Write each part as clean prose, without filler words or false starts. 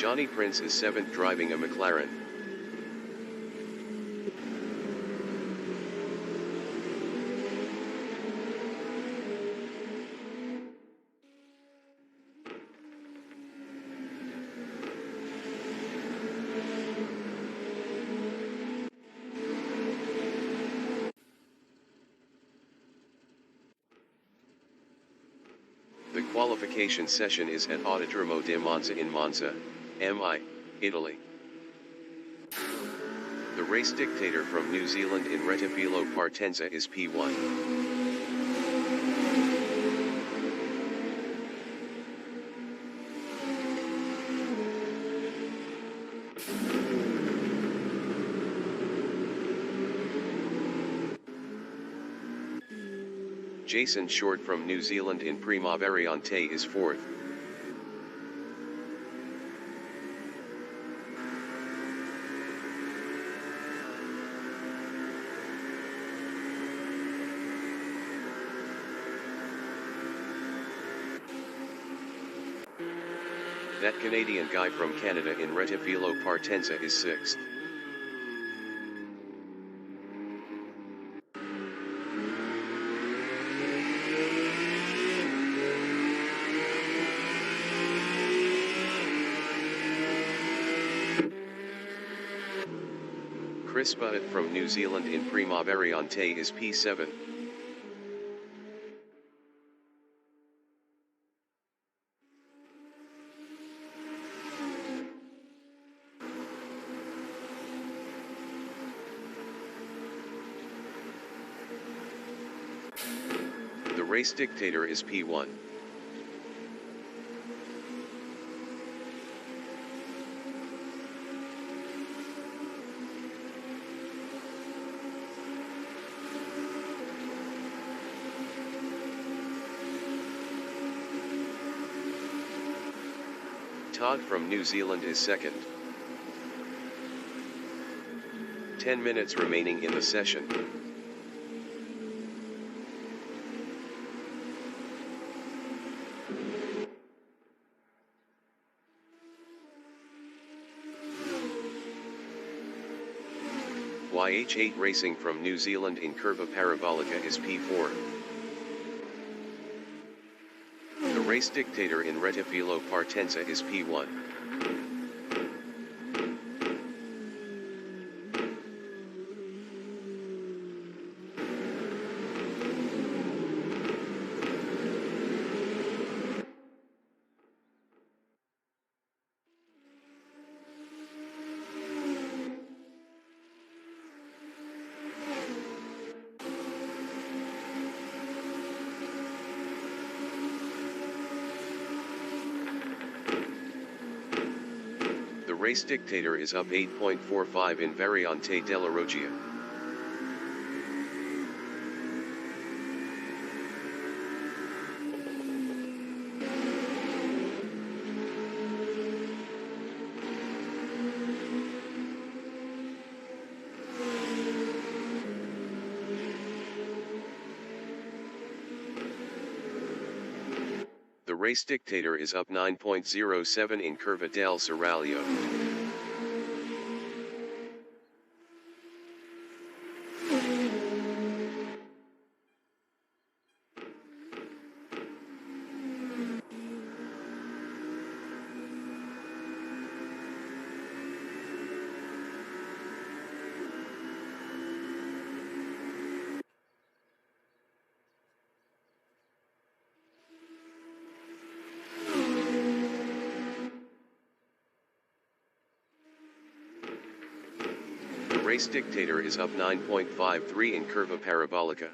Johnny Prince is 7th driving a McLaren. The qualification session is at Autodromo di Monza in Monza, MI, Italy. The race dictator from New Zealand in Rettifilo Partenza is P1. Jason Short from New Zealand in Prima Variante is 4th. That Canadian guy from Canada in Rettifilo Partenza is 6th. Chris Butt from New Zealand in Prima Variante is P7. The race dictator is P1. Todd from New Zealand is 2nd. 10 minutes remaining in the session. YH8 Racing from New Zealand in Curva Parabolica is P4. The race dictator in Rettifilo Partenza is P1. The race dictator is up 8.45 in Variante della Roggia. The race dictator is up 9.07 in Curva del Seraglio. The race dictator is up 9.53 in Curva Parabolica.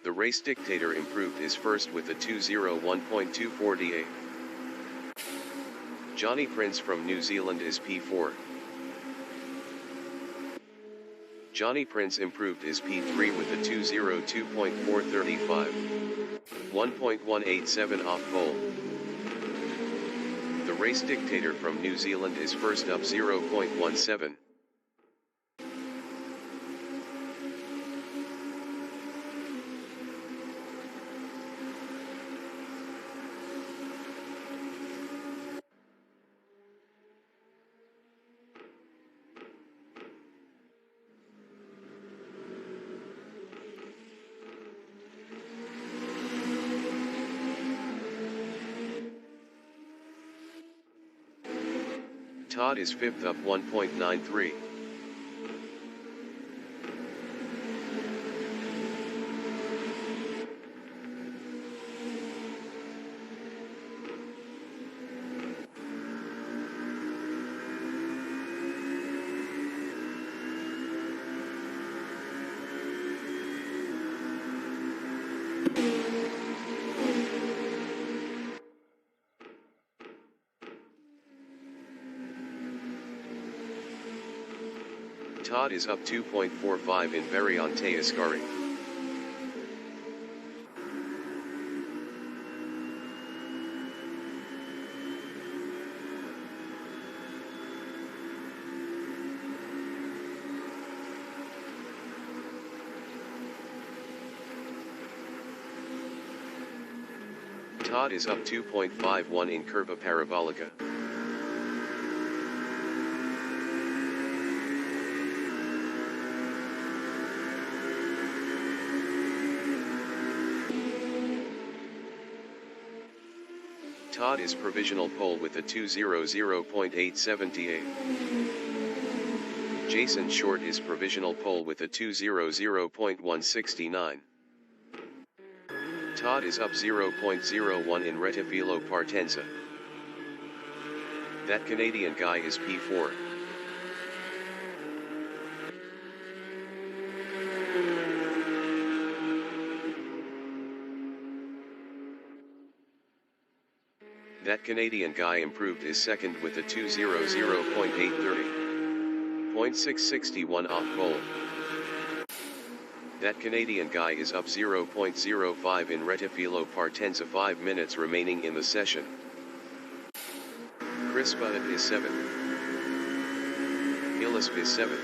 The race dictator improved his first with a 2:01.248. Johnny Prince from New Zealand is P4. Johnny Prince improved his P3 with a 2:02.435. 1.187 off pole. The Race Dictator from New Zealand is first up 0.17. Todd is fifth up 1.93. Todd is up 2.45 in Variante Ascari. Todd is up 2.51 in Curva Parabolica. Todd is provisional pole with a 2:00.878. Jason Short is provisional pole with a 2:00.169. Todd is up 0.01 in Rettifilo Partenza. That Canadian guy is P4. That Canadian guy improved is second with a 2:00.830. 0.661 off pole. That Canadian guy is up 0.05 in Rettifilo Partenza, 5 minutes remaining in the session. Chris Budd is 7th. Illisp is 7th.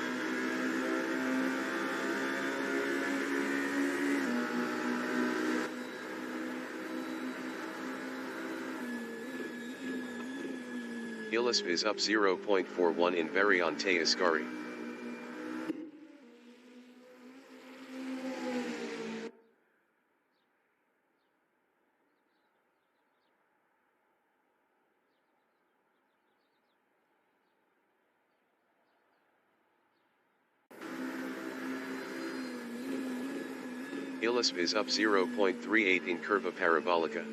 Illisp is up 0.41 in Variante Ascari. Illisp is up 0.38 in Curva Parabolica.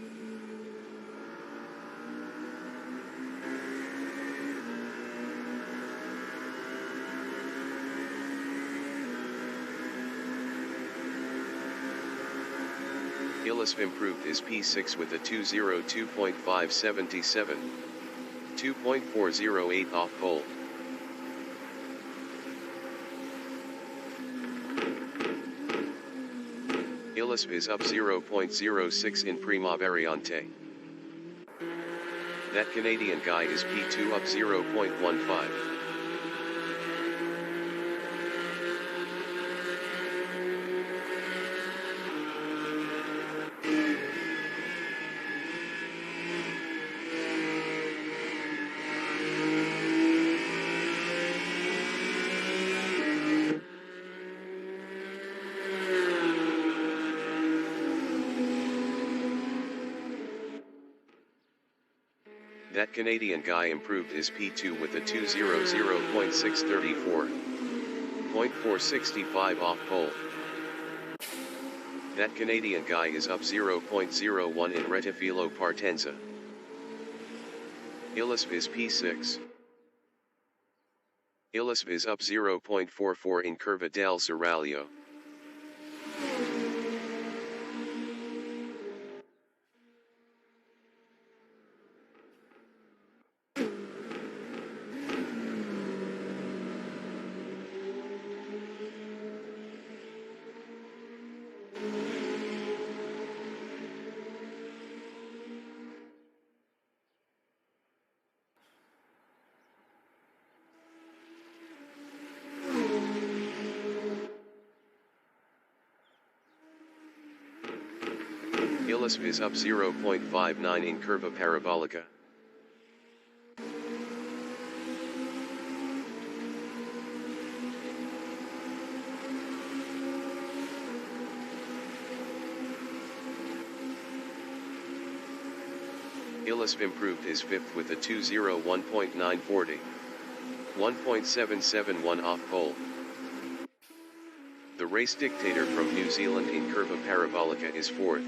Illisp improved is P6 with a 2:02.577. 2.408 off pole. Illisp is up 0.06 in Prima Variante. That Canadian guy is P2 up 0.15. That Canadian guy improved is P2 with a 2:00.634. 0.465 off pole. That Canadian guy is up 0.01 in Rettifilo Partenza. Illisp is P6. Illisp is up 0.44 in Curva del Seraglio. Illusp is up 0.59 in curva parabolica. Illusp improved his fifth with a 2:01.940. 1.771 off pole. The race dictator from New Zealand in curva parabolica is fourth.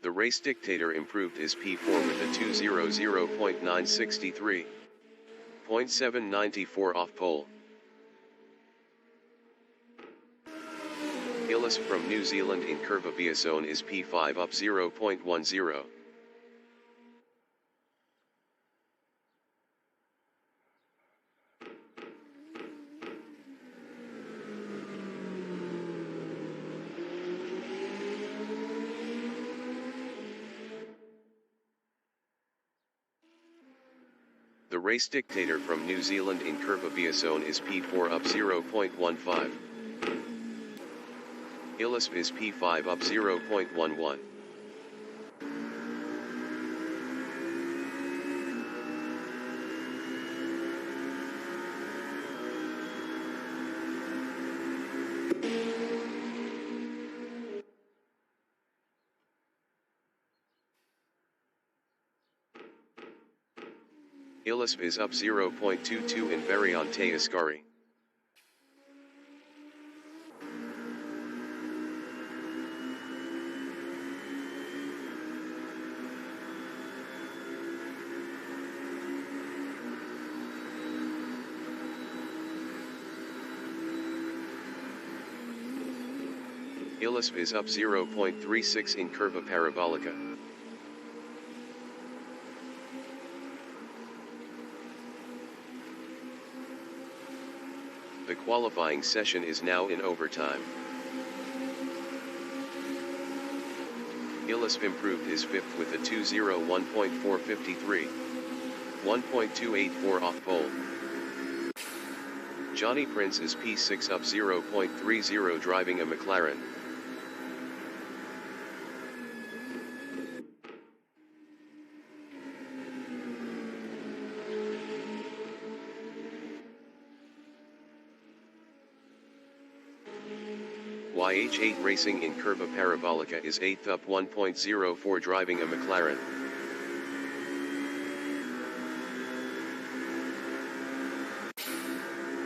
The race dictator improved his P4 with a 2:00.963. 0.794 off pole. Illusp from New Zealand in curva biazone is P5 up 0.10. The race dictator from New Zealand in curva biazone is P4 up 0.15. Illusp is P5 up 0.11. Illusp is up 0.22 in Variante Ascari. Illusp is up 0.36 in curva parabolica. The qualifying session is now in overtime. Illusp improved his fifth with a 2:01.453. 1.284 off pole. Johnny Prince is P6 up 0.30 driving a McLaren. YH8 Racing in curva parabolica is 8th up 1.04 driving a McLaren.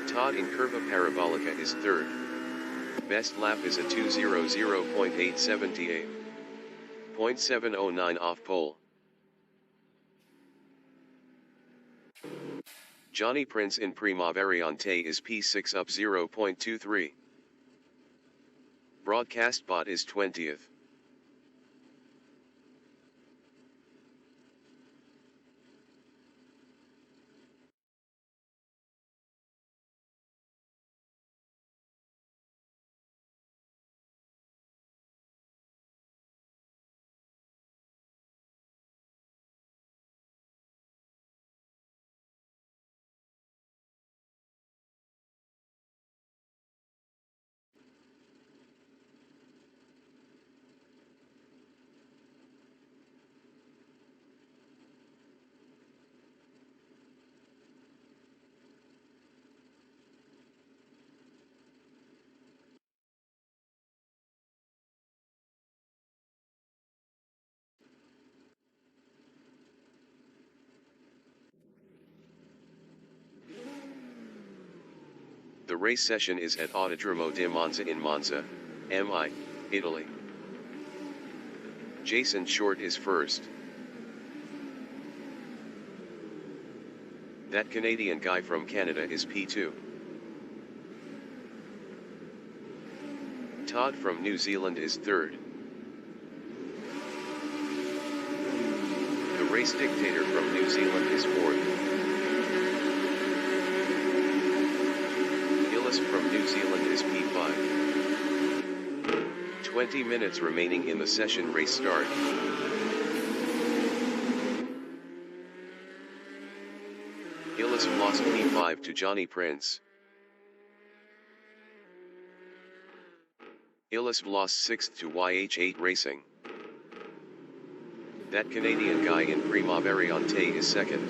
Todd in curva parabolica is 3rd. Best lap is a 2:00.878. 0.709 off pole. Johnny Prince in Prima Variante is P6 up 0.23. Broadcast bot is 20th. The race session is at Autodromo di Monza in Monza, MI, Italy. Jason Short is first. That Canadian guy from Canada is P2. Todd from New Zealand is third. The race dictator from New Zealand is fourth. From New Zealand is P5. 20 minutes remaining in the session. Race start. Illusp lost P5 to Johnny Prince. Illisp lost 6th to YH8 Racing. That Canadian guy in Prima Variante is second.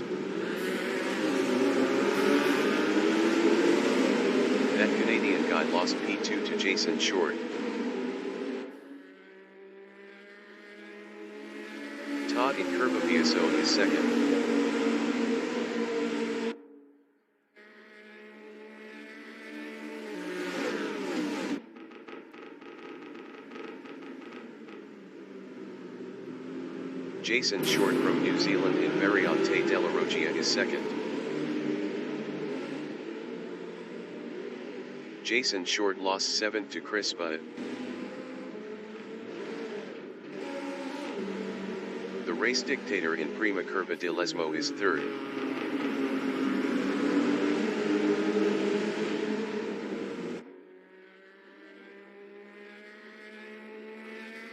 That Canadian guy lost P2 to Jason Short. Todd in Curvavieso is second. Jason Short from New Zealand in Variante della Roggia is second. Jason Short lost 7th to Chris Butt. The race dictator in Prima Curva di Lesmo is third.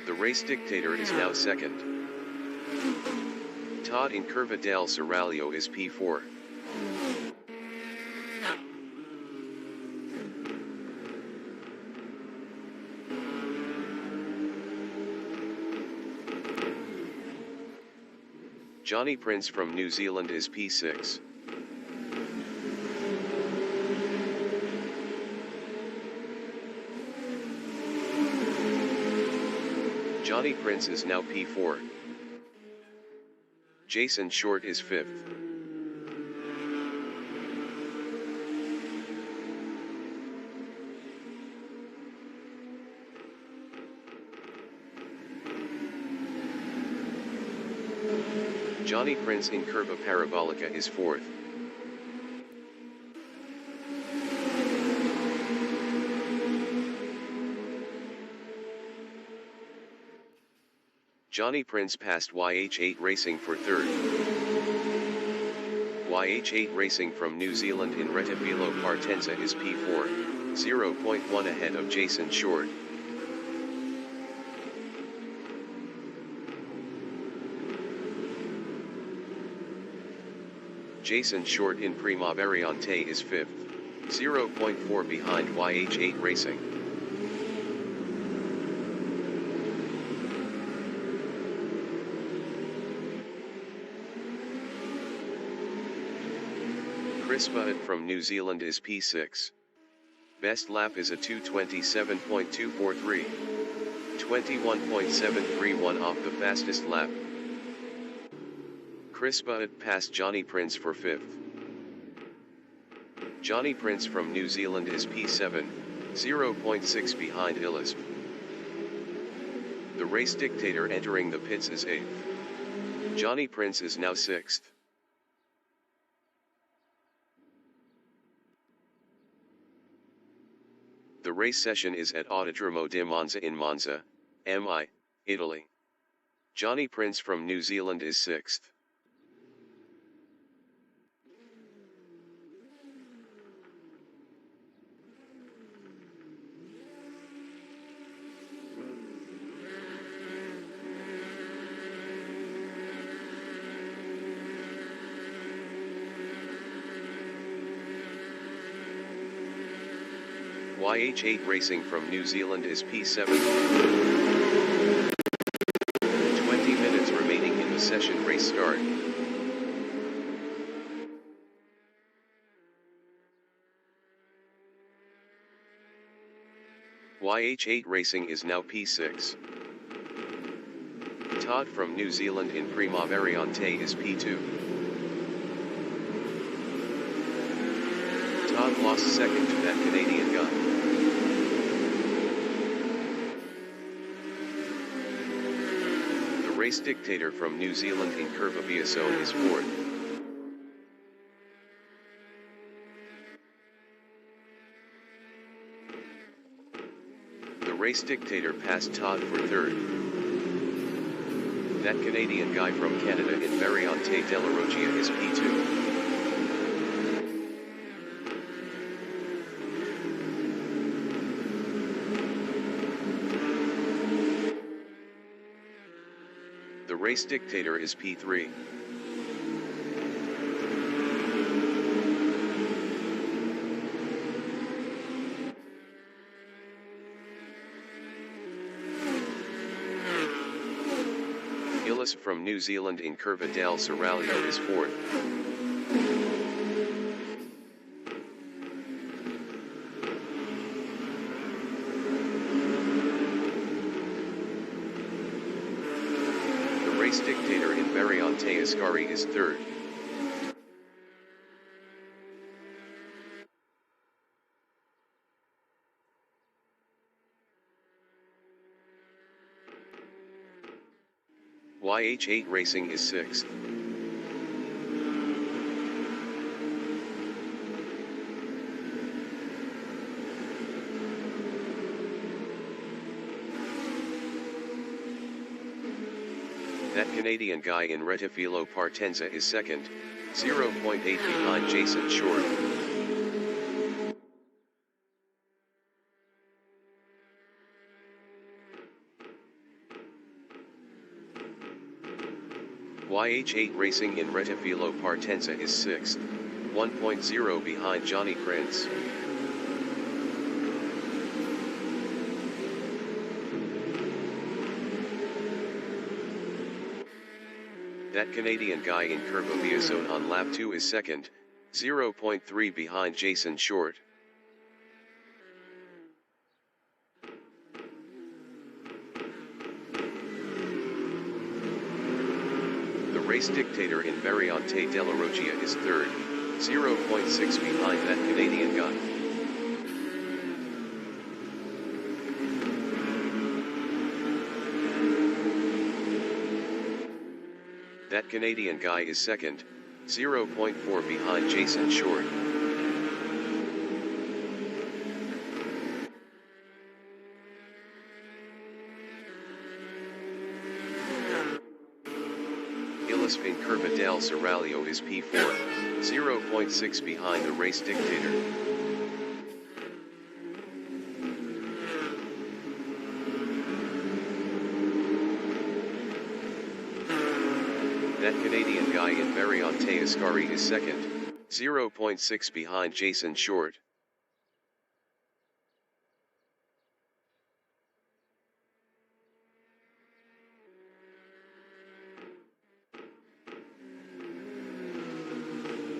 The race dictator is now second. Todd in Curva del Seraglio is P4. Johnny Prince from New Zealand is P6. Johnny Prince is now P4. Jason Short is 5th. Johnny Prince in Curva Parabolica is 4th. Johnny Prince passed YH8 Racing for third. YH8 Racing from New Zealand in Rettifilo Partenza is P4, 0.1 ahead of Jason Short. Jason Short in Prima Variante is 5th, 0.4 behind YH8 Racing. Chris Butt from New Zealand is P6. Best lap is a 2:27.243. 21.731 off the fastest lap. Chris Butt passed Johnny Prince for 5th. Johnny Prince from New Zealand is P7, 0.6 behind Illisp. The race dictator entering the pits is 8th. Johnny Prince is now 6th. The race session is at Autodromo di Monza in Monza, MI, Italy. Johnny Prince from New Zealand is 6th. YH8 Racing from New Zealand is P7. 20 minutes remaining in the session race start. YH8 Racing is now P6. Todd from New Zealand in Prima Variante is P2. Todd lost second to that Canadian guy. The race dictator from New Zealand in Curvavieso is 4th. The race dictator passed Todd for 3rd. That Canadian guy from Canada in Variante della Roggia is P2. The race dictator is P3. Illis from New Zealand in Curva del Seraglio is 4th. The Race Dictator in Variante Ascari is 3rd. YH8 Racing is 6th. That Canadian guy in Retifilo Partenza is 2nd, 0.8 behind Jason Short. YH8 Racing in Retifilo Partenza is 6th, 1.0 behind Johnny Prince. That Canadian guy in Curva Viazone on lap 2 is 2nd, 0.3 behind Jason Short. The Race Dictator in Variante della Roggia is 3rd, 0.6 behind that Canadian guy. That Canadian guy is 2nd, 0.4 behind Jason Short. Illis in Curva del Seraglio is P4, 0.6 behind the Race Dictator. That Canadian guy in Variante Ascari is 2nd, 0.6 behind Jason Short.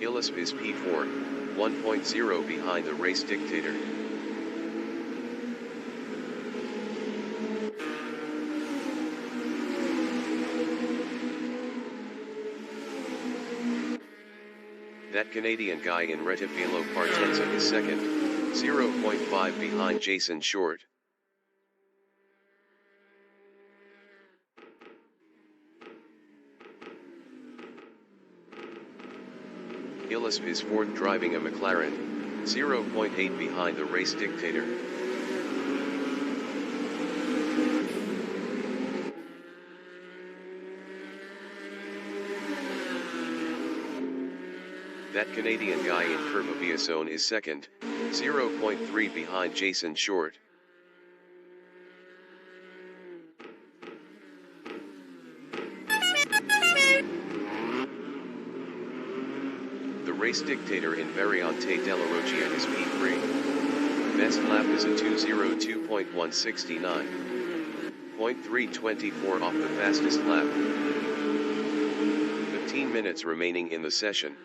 Illis is P4, 1.0 behind the Race Dictator. That Canadian guy in Retifilo Partenza is 2nd, 0.5 behind Jason Short. Illis is 4th driving a McLaren, 0.8 behind the Race Dictator. That Canadian guy in Curva Viazone is 2nd, 0.3 behind Jason Short. The Race Dictator in Variante della Roggia is P3. Best lap is a 2:02.169. 0.324 off the fastest lap. 15 minutes remaining in the session.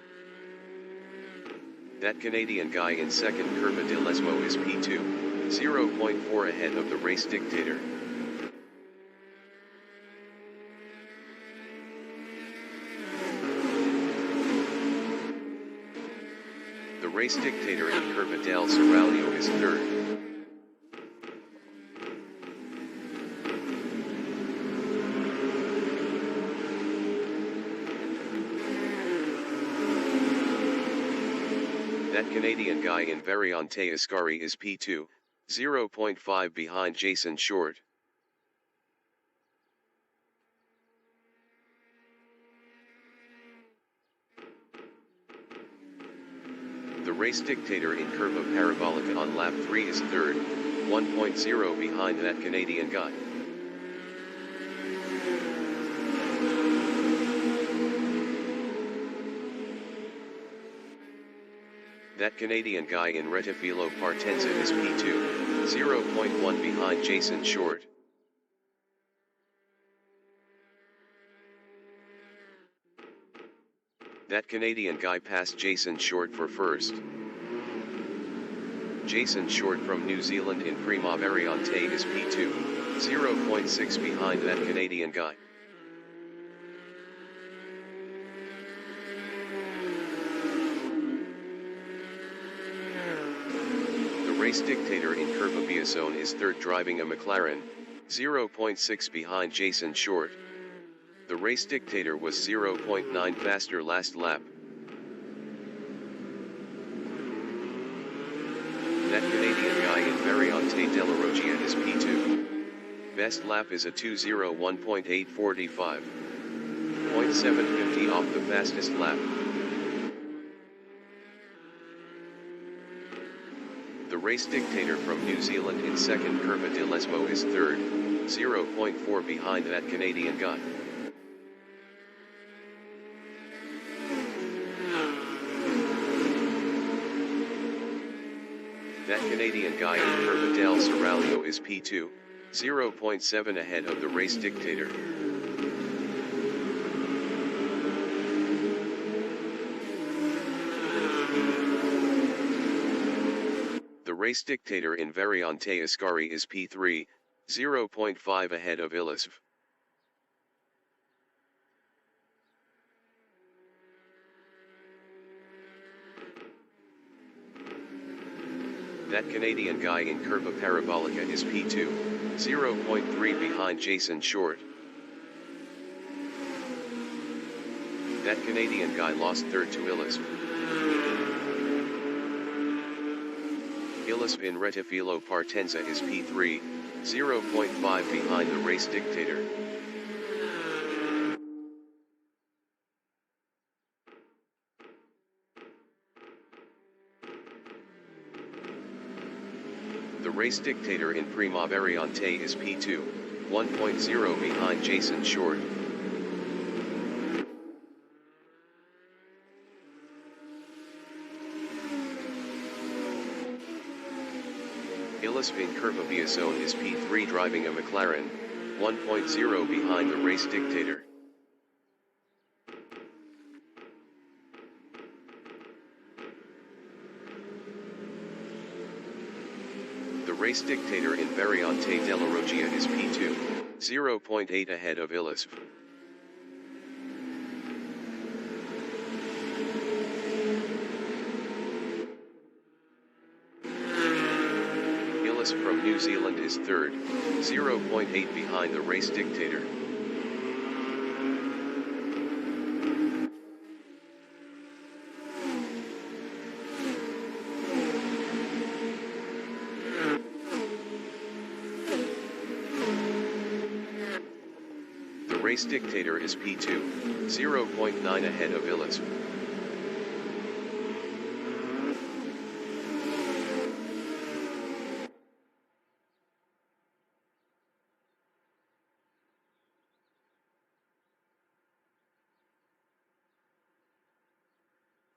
That Canadian guy in 2nd Curva de Lesmo is P2, 0.4 ahead of the Race Dictator. The Race Dictator in Curva del Seraglio is 3rd. That Canadian guy in Variante Ascari is P2, 0.5 behind Jason Short. The Race Dictator in Curva Parabolica on lap 3 is 3rd, 1.0 behind that Canadian guy. That Canadian guy in Retifilo Partenza is P2, 0.1 behind Jason Short. That Canadian guy passed Jason Short for first. Jason Short from New Zealand in Prima Variante is P2, 0.6 behind that Canadian guy. The race dictator in Curva Biasone is third driving a McLaren, 0.6 behind Jason Short. The race dictator was 0.9 faster last lap. That Canadian guy in Variante della Roggia is P2. Best lap is a 2:01.845. 0.750 off the fastest lap. The race dictator from New Zealand in second Curva di Lesbo is third, 0.4 behind that Canadian guy. That Canadian guy in Curva del Seraglio is P2, 0.7 ahead of the race dictator. The race dictator in Variante Ascari is P3, 0.5 ahead of Ilisv. That Canadian guy in Curva Parabolica is P2, 0.3 behind Jason Short. That Canadian guy lost third to Ilisv. Ilisv in Retifilo Partenza is P3, 0.5 behind the race dictator. The race dictator in Prima Variante is P2, 1.0 behind Jason Short. Ilisv in Curva Biasone is P3 driving a McLaren, 1.0 behind the race dictator. The race dictator in Variante della Roggia is P2, 0.8 ahead of Ilisv. Ilisv from New Zealand is third, 0.8 behind the race dictator. The race dictator is P2, 0.9 ahead of Ilisv.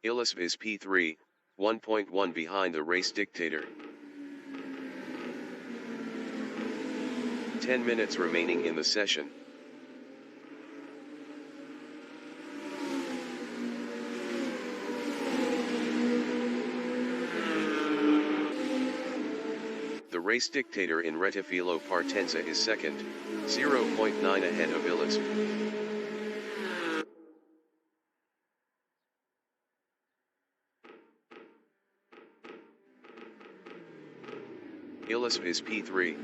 Ilisv is P3, 1.1 behind the race dictator. 10 minutes remaining in the session. The race dictator in Retifilo Partenza is second, 0.9 ahead of Ilisv. Ilisv is P3.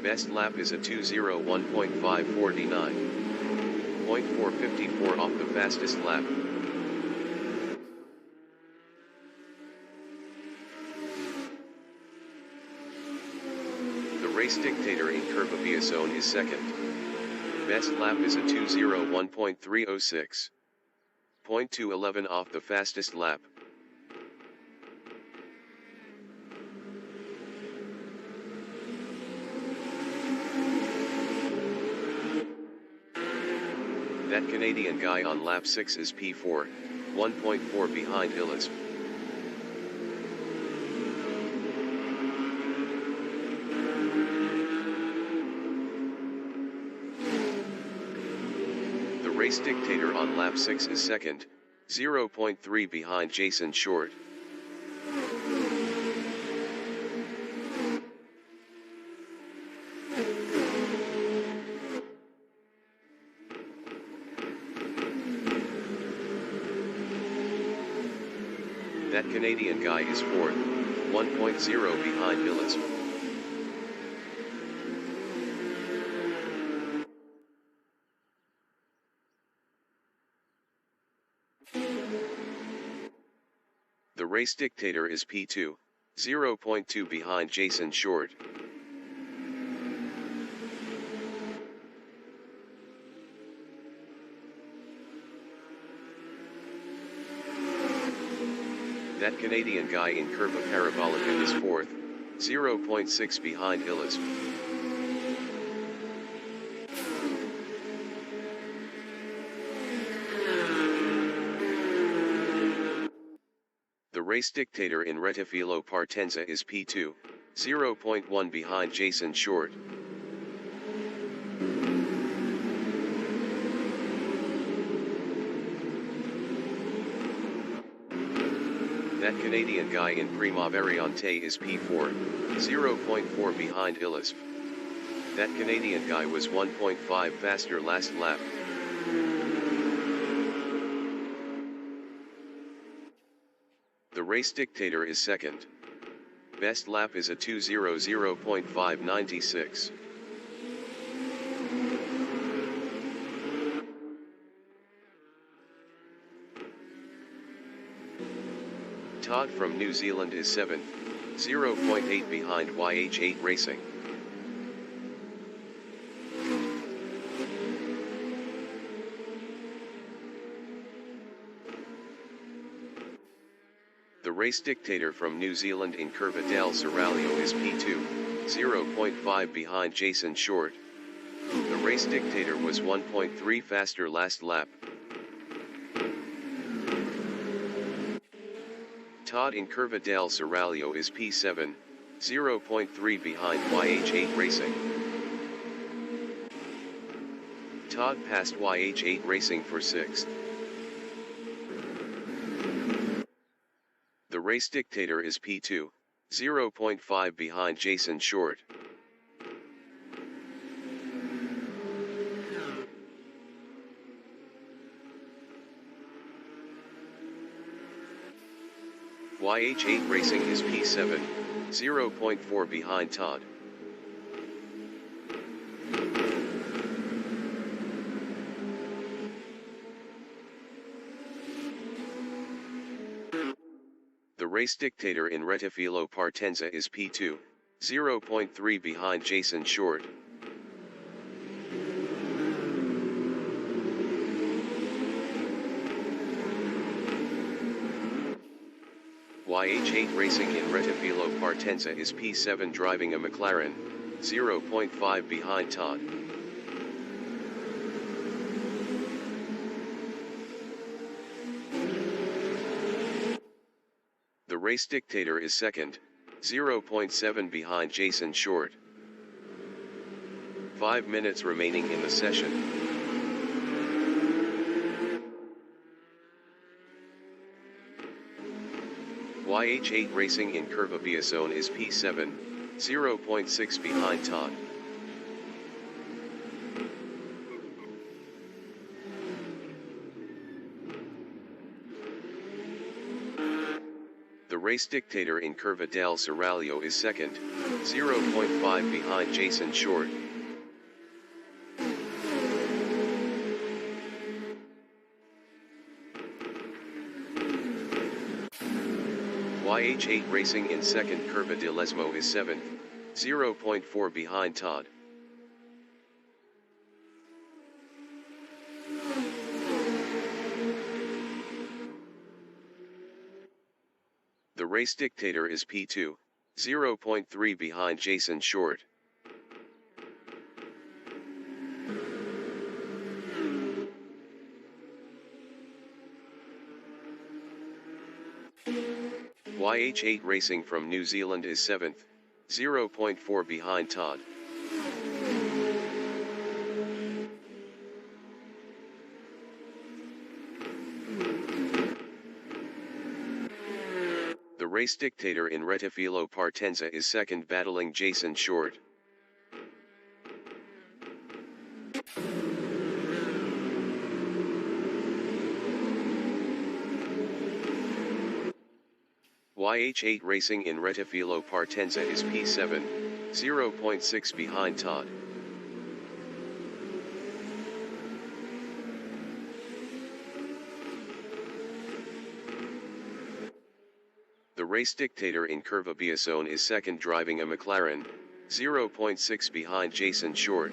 Best lap is a 2:01.549. 0.454 off the fastest lap. The race dictator in Curva Biasone is second. Best lap is a 2:01.306. 0.211 off the fastest lap. That Canadian guy on lap 6 is P4, 1.4 behind Ilisv. The race dictator on lap 6 is second, 0.3 behind Jason Short. That Canadian guy is fourth, 1.0 behind Millis. The race dictator is P2, 0.2 behind Jason Short. That Canadian guy in Curva Parabolica is fourth, 0.6 behind Illis. The race dictator in Rettifilo Partenza is P2, 0.1 behind Jason Short. That Canadian guy in Primaveriante is P4, 0.4 behind Illis. That Canadian guy was 1.5 faster last lap. The race dictator is second. Best lap is a 2:00.596. Todd from New Zealand is 7th, 0.8 behind YH8 Racing. The race dictator from New Zealand in Curva del Seraglio is P2, 0.5 behind Jason Short. The race dictator was 1.3 faster last lap. Todd in Curva del Seraglio is P7, 0.3 behind YH8 Racing. Todd passed YH8 Racing for 6th. The race dictator is P2, 0.5 behind Jason Short. YH8 Racing is P7, 0.4 behind Todd. The race dictator in Rettifilo Partenza is P2, 0.3 behind Jason Short. YH8 Racing in Rettifilo Partenza is P7 driving a McLaren, 0.5 behind Todd. The race dictator is second, 0.7 behind Jason Short. 5 minutes remaining in the session. YH8 Racing in Curva Biasone is P7, 0.6 behind Todd. The race dictator in Curva del Seraglio is second, 0.5 behind Jason Short. YH8 Racing in second Curva de Lesmo is 7th, 0.4 behind Todd. The race dictator is P2, 0.3 behind Jason Short. YH8 Racing from New Zealand is 7th, 0.4 behind Todd. race dictator in Rettifilo Partenza is second, battling Jason Short. YH8 Racing in Rettifilo Partenza is P7, 0.6 behind Todd. The race dictator in Curva Biasone is second, driving a McLaren, 0.6 behind Jason Short.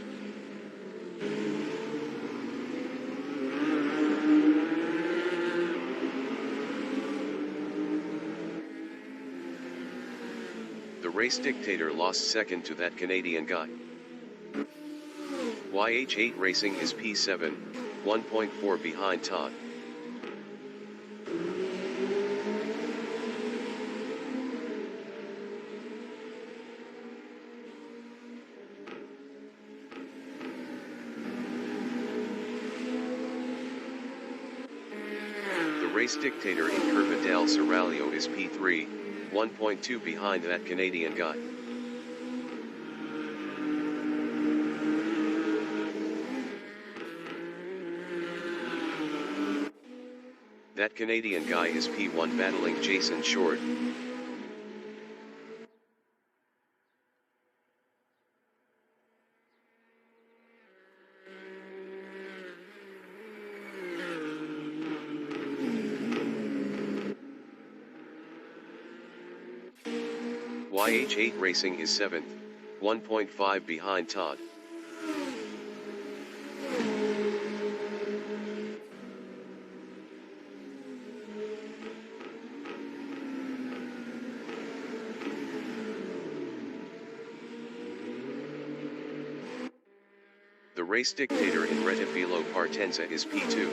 The race dictator lost second to that Canadian guy. YH8 Racing is P7, 1.4 behind Todd. The race dictator in Curva del Seraglio is P3, 1.2 behind that Canadian guy. That Canadian guy is P1, battling Jason Short. YH8 Racing is 7th, 1.5 behind Todd. The race dictator in Rettifilo Partenza is P2.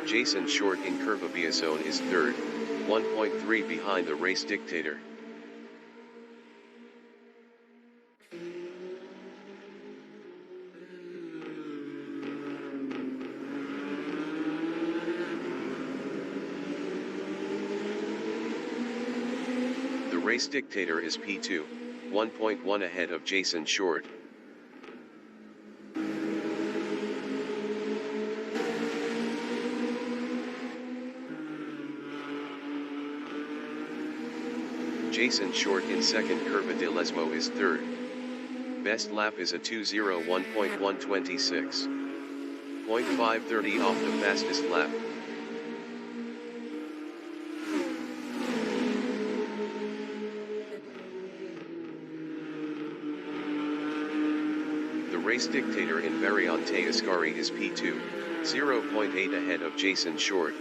Jason Short in Curva Biasone is third, 1.3 behind the race dictator. The race dictator is P2, 1.1 ahead of Jason Short. Jason Short in second, Curva de Lesmo is third. Best lap is a 2:01.126. 0.530 off the fastest lap. The race dictator in Variante Ascari is P2, 0.8 ahead of Jason Short.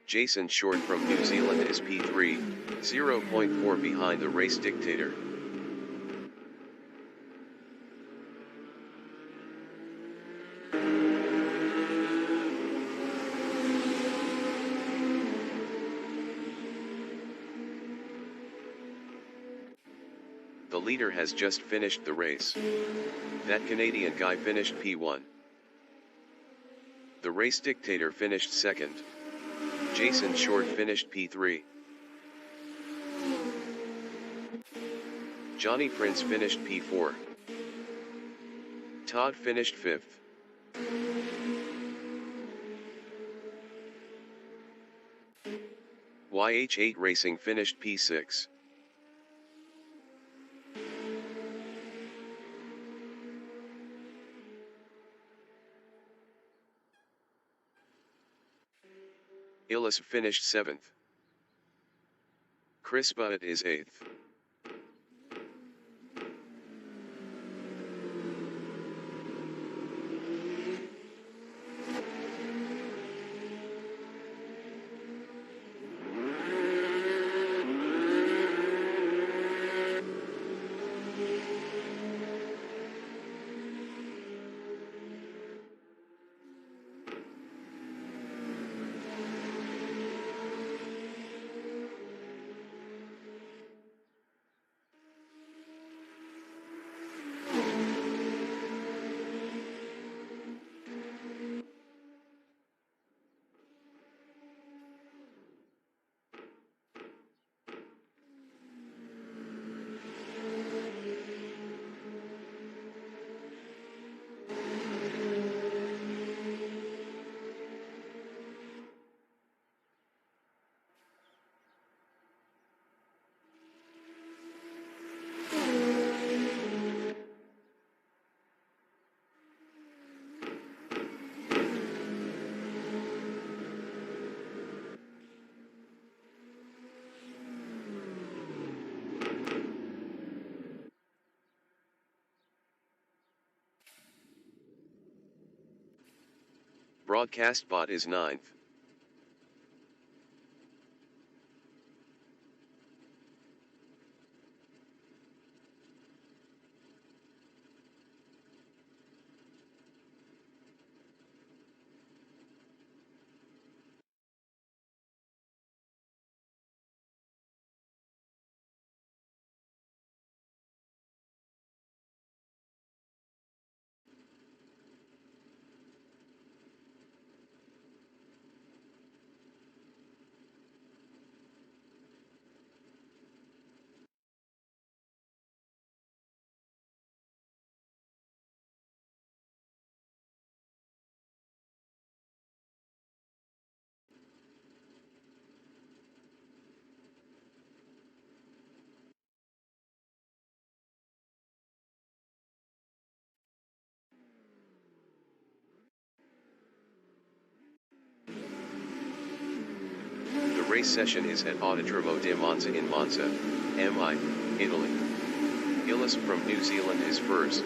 Jason Short from New Zealand is P3, 0.4 behind the race dictator. The leader has just finished the race. That Canadian guy finished P1. The race dictator finished second. Jason Short finished P3. Johnny Prince finished P4. Todd finished 5th. YH8 Racing finished P6. Illis finished 7th. Chris Butt is 8th. Broadcast bot is 9th. The race session is at Autodromo di Monza in Monza, MI, Italy. Illis from New Zealand is first.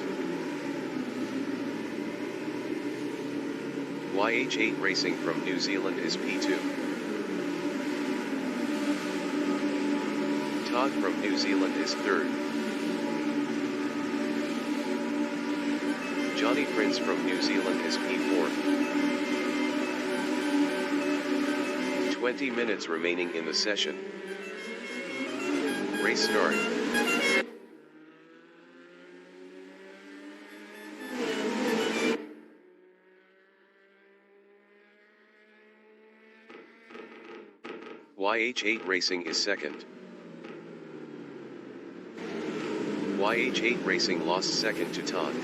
YH8 Racing from New Zealand is P2. Todd from New Zealand is third. Johnny Prince from New Zealand is P4. 20 minutes remaining in the session. Race start. YH8 Racing is second. YH8 Racing lost second to Todd.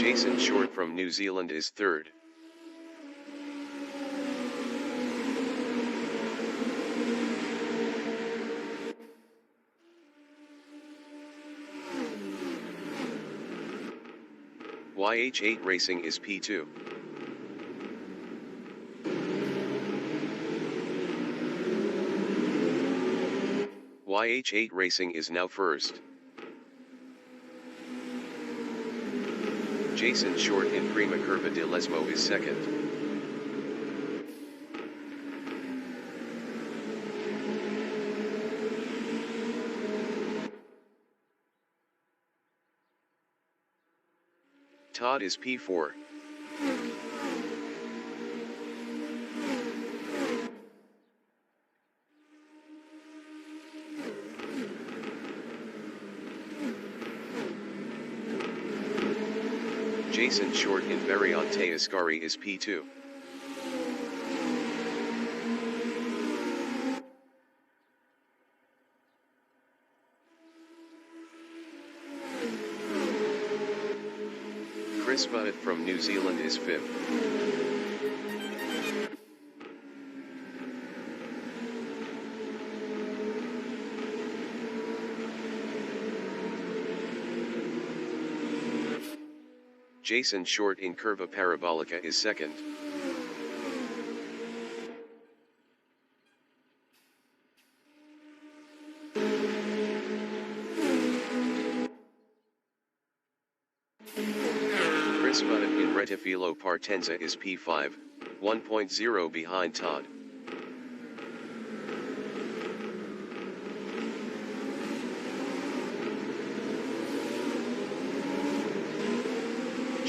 Jason Short from New Zealand is third. YH8 Racing is P2. YH8 Racing is now first. Jason Short in Prima Curva di Lesmo is second. Todd is P4. Jason Short in Variante Ascari is P2. Chris Butt from New Zealand is fifth. Jason Short in Curva Parabolica is second. Chris Butt in Rettifilo Partenza is P5, 1.0 behind Todd.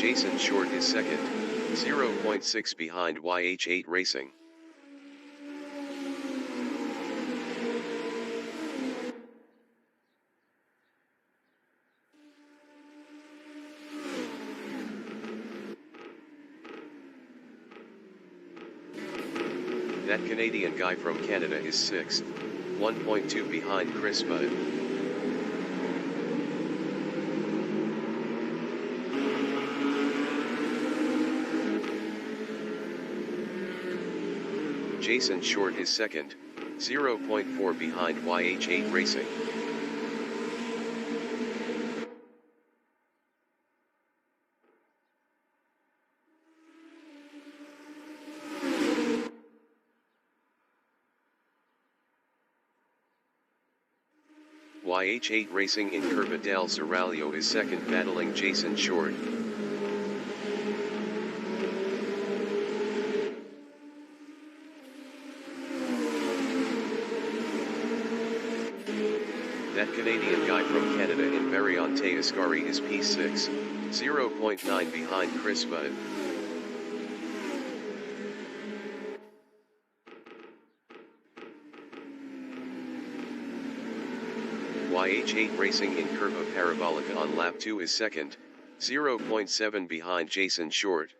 Jason Short is second, 0.6 behind YH8 Racing. That Canadian guy from Canada is sixth, 1.2 behind Chris Butt. Jason Short is second, 0.4 behind YH8 Racing. YH8 Racing in Curva del Seraglio is second, battling Jason Short. That Canadian guy from Canada in Variante Ascari is P6, 0.9 behind Chris Budd. YH8 Racing in Curva Parabolica on lap 2 is second, 0.7 behind Jason Short.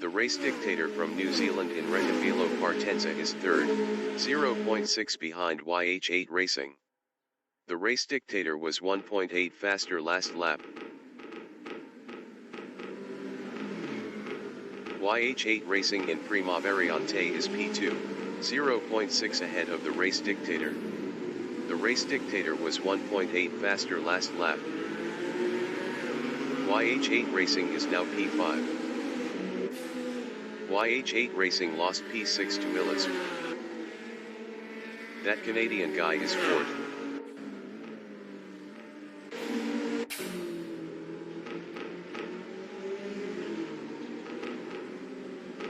The Race Dictator from New Zealand in Rettifilo Partenza is third, 0.6 behind YH8 Racing. The Race Dictator was 1.8 faster last lap. YH8 Racing in Prima Variante is P2, 0.6 ahead of the Race Dictator. The Race Dictator was 1.8 faster last lap. YH8 Racing is now P5. YH8 Racing lost P6 to Illis. That Canadian guy is fourth.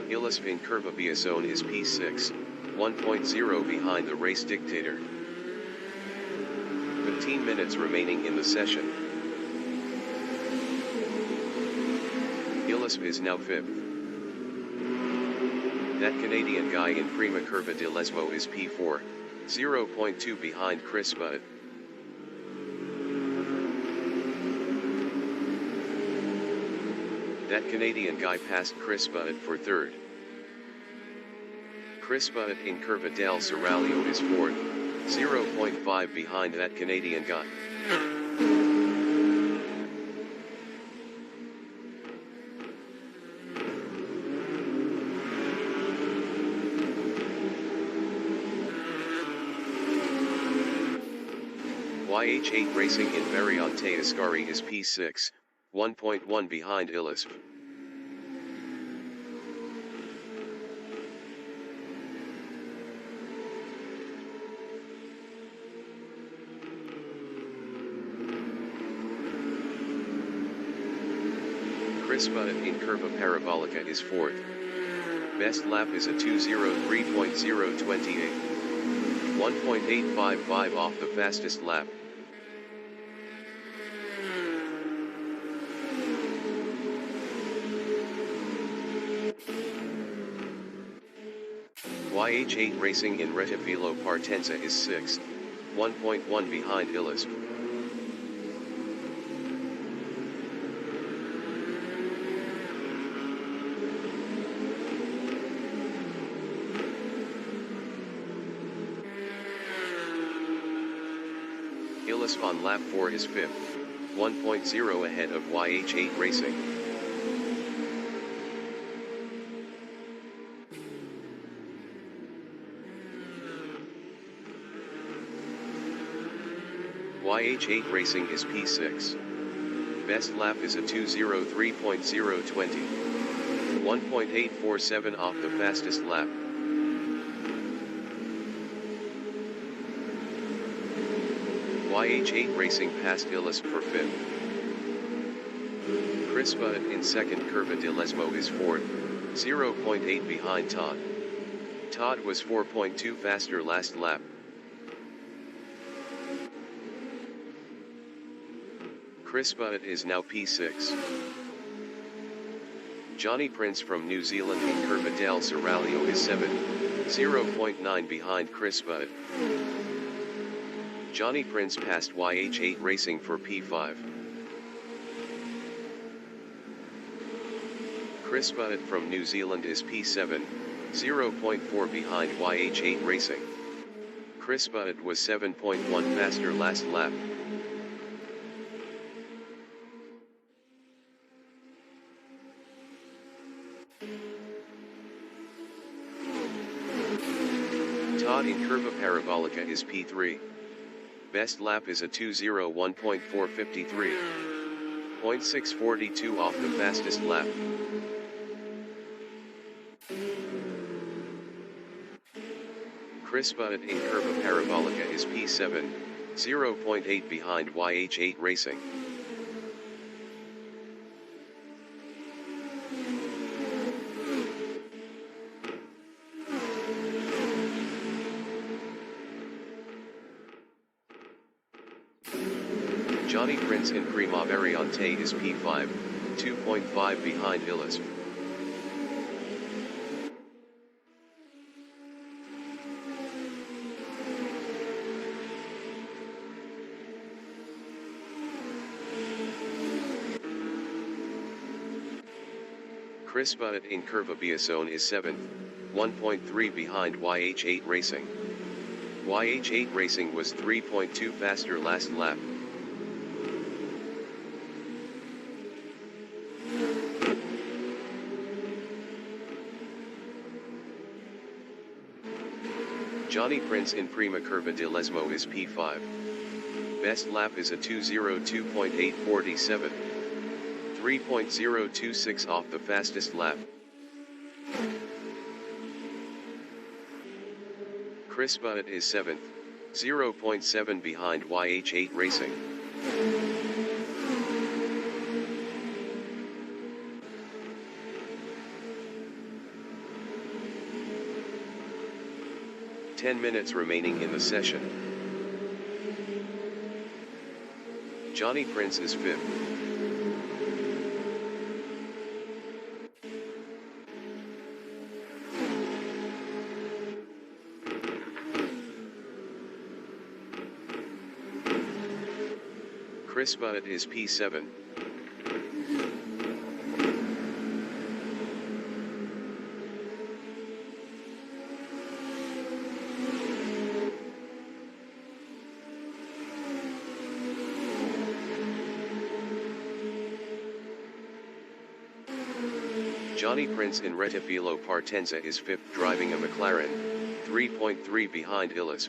Illis in Curva Biasone is P6, 1.0 behind the Race Dictator. 15 minutes remaining in the session. Illis is now fifth. That Canadian guy in Prima Curva de Lesmo is P4, 0.2 behind Chris Budd. That Canadian guy passed Chris Budd for third. Chris Budd in Curva del Seraglio is fourth, 0.5 behind that Canadian guy. YH8 Racing in Variante Ascari is P6, 1.1 behind Illis. Chris Budd in Curva Parabolica is fourth. Best lap is a 2:03.028. 1.855 off the fastest lap. YH8 Racing in Rettifilo Partenza is sixth, 1.1 behind Illis. Illis on lap 4 is fifth, 1.0 ahead of YH8 Racing. YH8 Racing is P6. Best lap is a 2:03.020. 1.847 off the fastest lap. YH8 Racing passed Illis for fifth. Chris Budd in second Curva de Lesmo is fourth, 0.8 behind Todd. Todd was 4.2 faster last lap. Chris Budd is now P6. Johnny Prince from New Zealand in Curva del Seraglio is 7, 0.9 behind Chris Budd. Johnny Prince passed YH8 Racing for P5. Chris Budd from New Zealand is P7, 0.4 behind YH8 Racing. Chris Budd was 7.1 faster last lap. Todd in Curva Parabolica is P3. Best lap is a 2:01.453. 0.642 off the fastest lap. Chris Butt in Curva Parabolica is P7, 0.8 behind YH8 Racing. Johnny Prince in Prima Variante is P5, 2.5 behind Illis. Chris Butt in Curva Biasone is 7th, 1.3 behind YH8 Racing. YH8 Racing was 3.2 faster last lap. Johnny Prince in Prima Curva de Lesmo is P5. Best lap is a 2:02.847. 3.026 off the fastest lap. Chris Butt is 7th, 0.7 behind YH8 Racing. Ten minutes remaining in the session. Johnny Prince is 5th. Chris Butt is P7. Johnny Prince in Rettifilo Partenza is 5th, driving a McLaren, 3.3 behind Illis.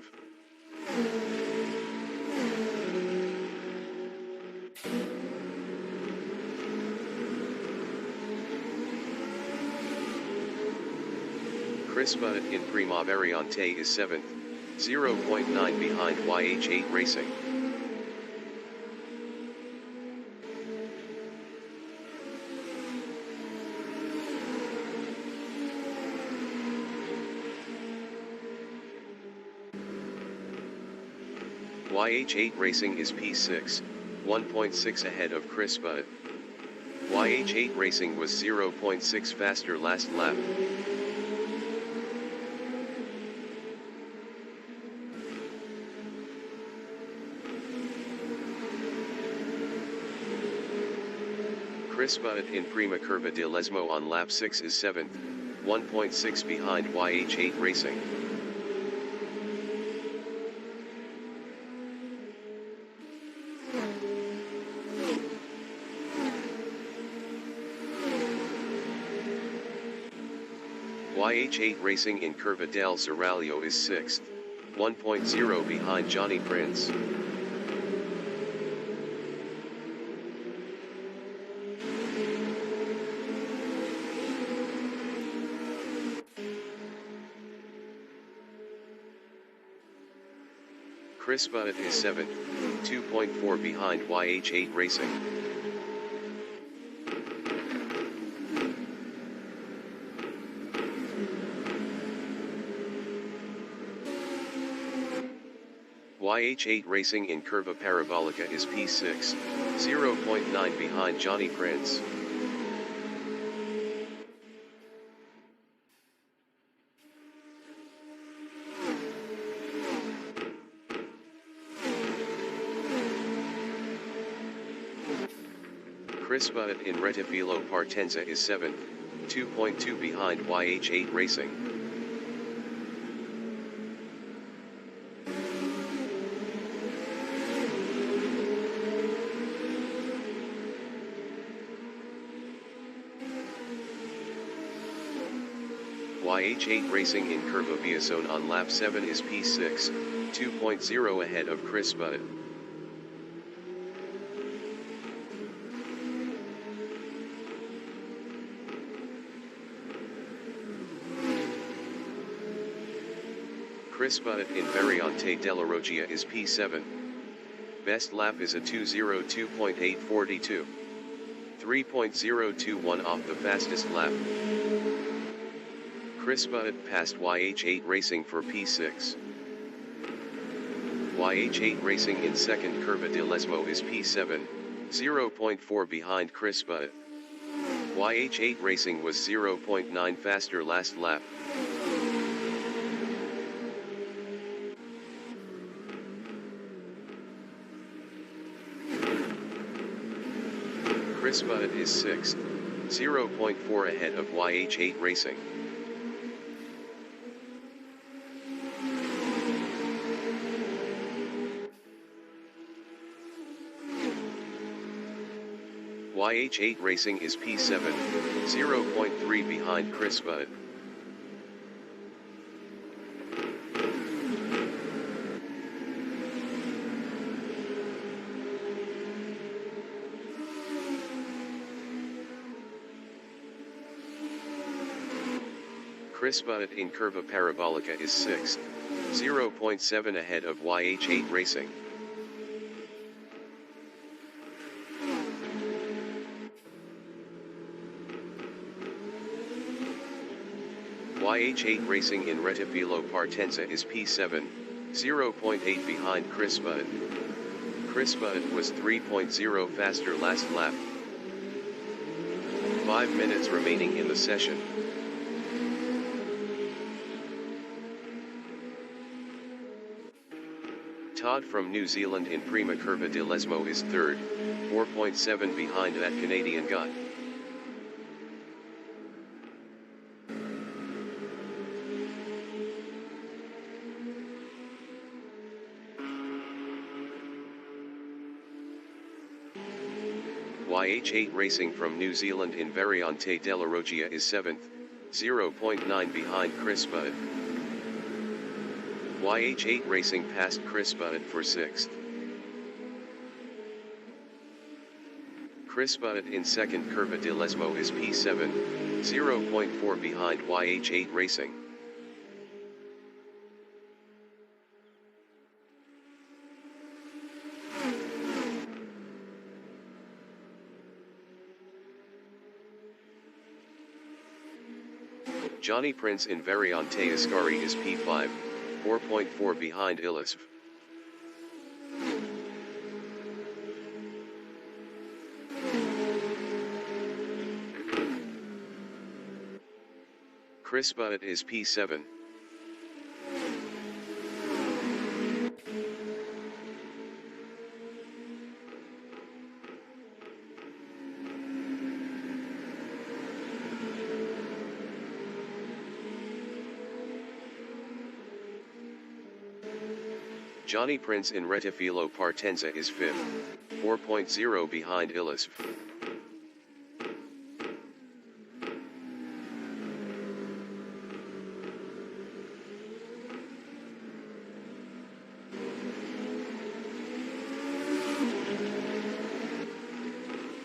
Chris Butt in Prima Variante is 7th, 0.9 behind YH8 Racing. YH8 Racing is P6, 1.6 ahead of Chris Butt. YH8 Racing was 0.6 faster last lap. Chris Butt in Prima Curva de Lesmo on lap 6 is 7th, 1.6 behind YH8 Racing. YH8 Racing in Curva del Seraglio is 6th, 1.0 behind Johnny Prince. Chris Butt is 7th, 2.4 behind YH8 Racing. YH8 Racing in Curva Parabolica is P6, 0.9 behind Johnny Prince. Chris Butt in Rettifilo Partenza is 7th, 2.2 behind YH8 Racing. YH8 Racing in Curva Biasone on lap 7 is P6, 2.0 ahead of Chris Butt. Chris Butt in Variante della Roggia is P7. Best lap is a 2:02.842. 3.021 off the fastest lap. Chris Butt passed YH8 Racing for P6. YH8 Racing in second Curva di Lesmo is P7, 0.4 behind Chris Butt. YH8 Racing was 0.9 faster last lap. Chris Butt is 6th, 0.4 ahead of YH8 Racing. YH8 Racing is P7, 0.3 behind Chris Butt. Chris Butt in Curva Parabolica is 6th, 0.7 ahead of YH8 Racing. YH8 Racing in Rettifilo Partenza is P7, 0.8 behind Chris Butt. Chris Butt was 3.0 faster last lap. 5 minutes remaining in the session. Todd from New Zealand in Prima Curva di Lesmo is 3rd, 4.7 behind that Canadian guy. YH8 Racing from New Zealand in Variante della Roggia is 7th, 0.9 behind Chris Butt. YH8 Racing passed Chris Butt for 6th. Chris Butt in second Curva di Lesmo is P7, 0.4 behind YH8 Racing. Johnny Prince in Variante Ascari is P5, 4.4 behind Ilisv. Chris Butt is P7. Johnny Prince in Rettifilo Partenza is 5th, 4.0 behind Ilisv.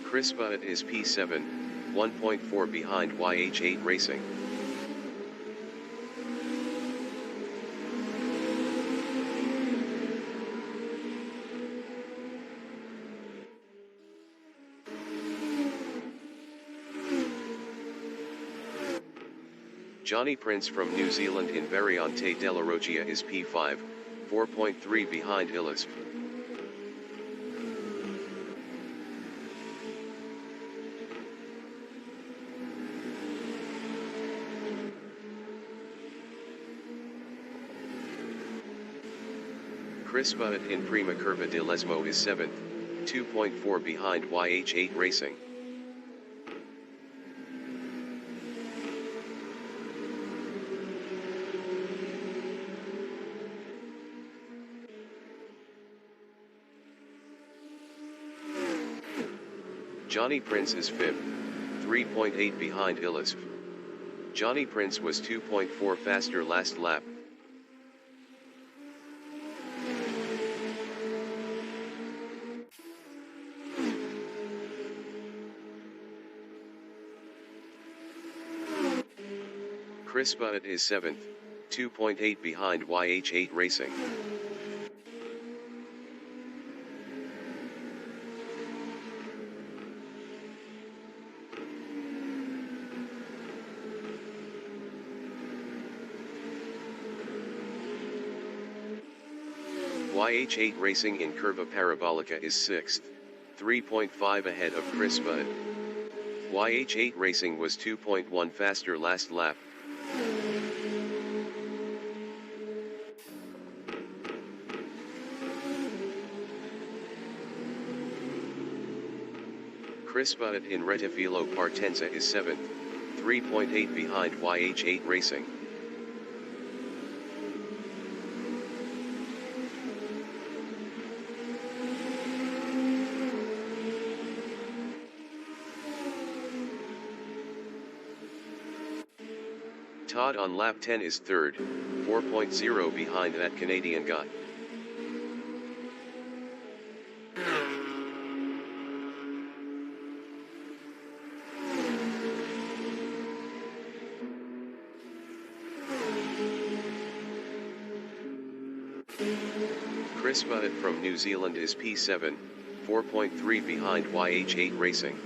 Chris Butt is P7, 1.4 behind YH8 Racing. Johnny Prince from New Zealand in Variante della Roggia is P5, 4.3 behind Ilisv. Chris Butt in Prima Curva di Lesmo is 7th, 2.4 behind YH8 Racing. Johnny Prince is 5th, 3.8 behind Ilisv. Johnny Prince was 2.4 faster last lap. Chris Butt is 7th, 2.8 behind YH8 Racing. YH8 Racing in Curva Parabolica is 6th, 3.5 ahead of Chris Budd. YH8 Racing was 2.1 faster last lap. Chris Budd in Rettifilo Partenza is 7th, 3.8 behind YH8 Racing. Todd on lap 10 is 3rd, 4.0 behind that Canadian guy. Chris Budd from New Zealand is P7, 4.3 behind YH8 Racing.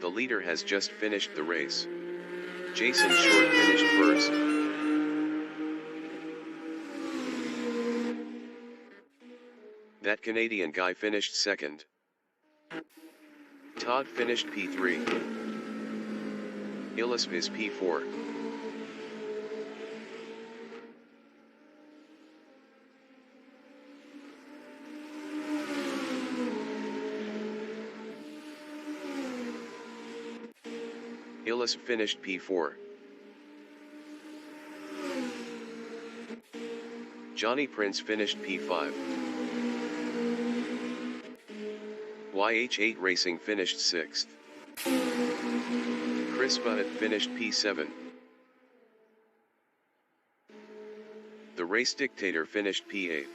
The leader has just finished the race. Jason Short finished first. That Canadian guy finished second. Todd finished P3. Illisp is P4. Illisp finished P4. Johnny Prince finished P5. YH8 Racing finished 6th. Chris Budd finished P7. The Race Dictator finished P8.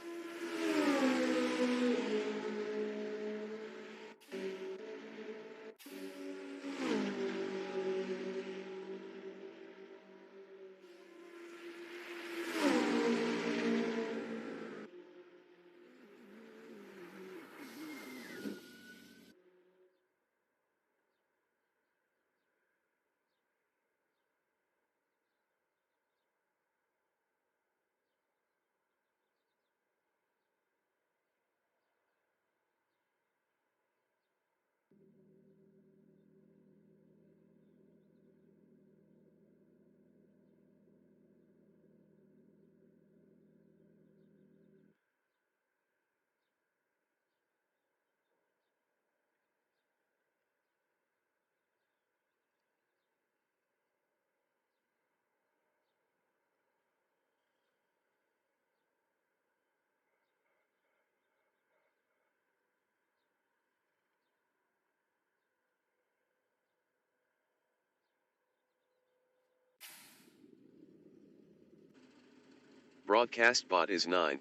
Broadcast bot is 9th.